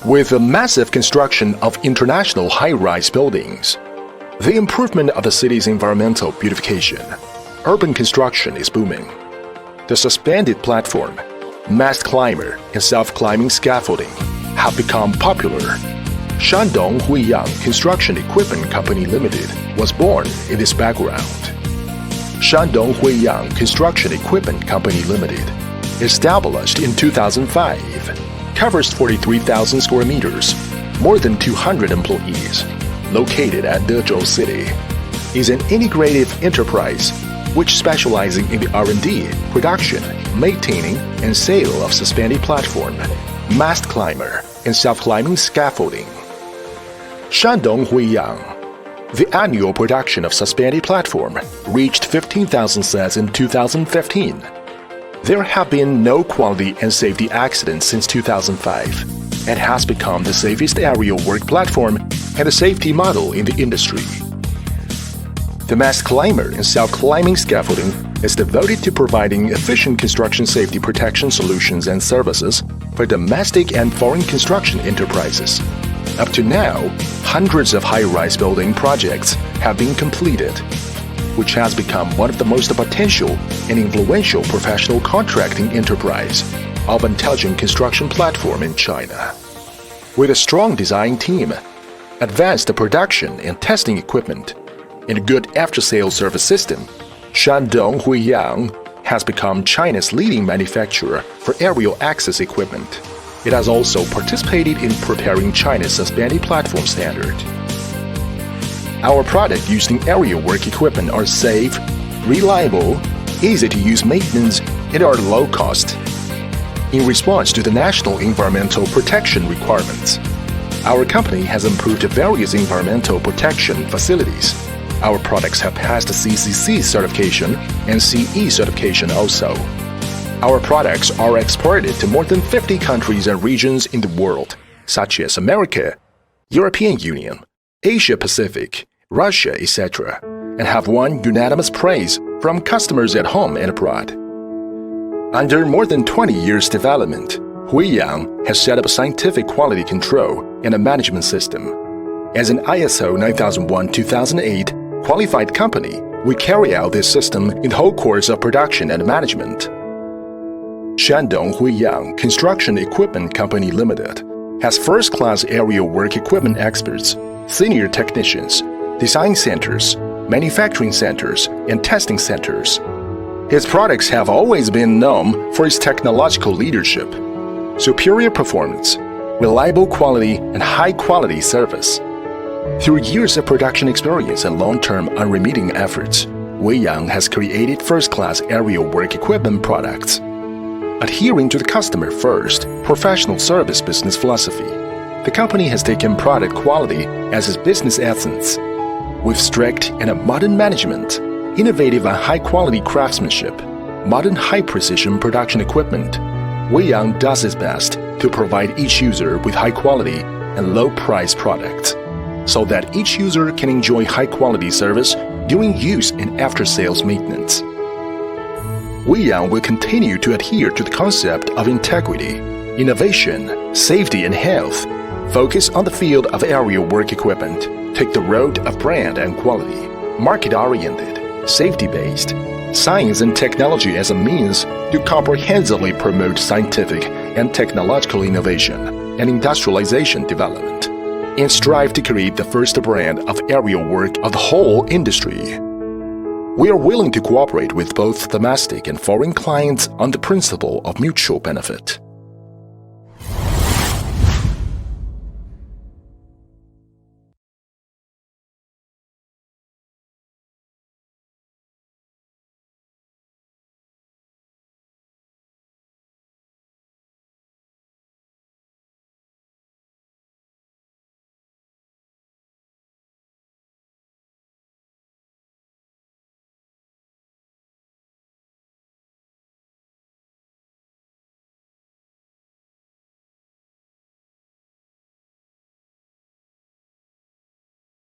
With the massive construction of international high-rise buildings, the improvement of the city's environmental beautification, urban construction is booming. The suspended platform, mast climber, and self-climbing scaffolding have become popular. Shandong HUIYANG Construction Equipment Company Limited was born in this background. Shandong HUIYANG Construction Equipment Company Limited, established in 2005, covers 43,000 square meters, more than 200 employees, located at Dezhou City, is an integrative enterprise which specializing in the R&D, production, maintaining, and sale of suspended platform, mast climber, and self-climbing scaffolding. Shandong HUIYANG. The annual production of suspended platform reached 15,000 sets in 2015. There have been no quality and safety accidents since 2005 and has become the safest aerial work platform and a safety model in the industry. The mast climber and self-climbing scaffolding is devoted to providing efficient construction safety protection solutions and services for domestic and foreign construction enterprises. Up to now, hundreds of high-rise building projects have been completed, which has become one of the most potential and influential professional contracting enterprise of intelligent construction platform in China. With a strong design team, advanced production and testing equipment, and a good after-sales service system, Shandong HUIYANG has become China's leading manufacturer for aerial access equipment. It has also participated in preparing China's suspended platform standard. Our products used in aerial work equipment are safe, reliable, easy to use maintenance, and are low cost. In response to the national environmental protection requirements, our company has improved various environmental protection facilities. Our products have passed CCC certification and CE certification also. Our products are exported to more than 50 countries and regions in the world, such as America, European Union, Asia Pacific, Russia, etc., and have won unanimous praise from customers at home and abroad. Under more than 20 years development, HUIYANG has set up a scientific quality control and a management system. As an ISO 9001-2008 qualified company, we carry out this system in the whole course of production and management. Shandong HUIYANG Construction Equipment Company Limited has first-class aerial work equipment experts, senior technicians, design centers, manufacturing centers, and testing centers. Its products have always been known for its technological leadership, superior performance, reliable quality, and high-quality service. Through years of production experience and long-term unremitting efforts, HUIYANG has created first-class aerial work equipment products. Adhering to the customer-first, professional service business philosophy, the company has taken product quality as its business essence. With strict and modern management, innovative and high-quality craftsmanship, modern high-precision production equipment, HUIYANG does its best to provide each user with high-quality and low-price products, so that each user can enjoy high-quality service during use and after-sales maintenance. HUIYANG will continue to adhere to the concept of integrity, innovation, safety and health, focus on the field of aerial work equipment, take the road of brand and quality, market-oriented, safety-based, science and technology as a means to comprehensively promote scientific and technological innovation and industrialization development, and strive to create the first brand of aerial work of the whole industry. We are willing to cooperate with both domestic and foreign clients on the principle of mutual benefit.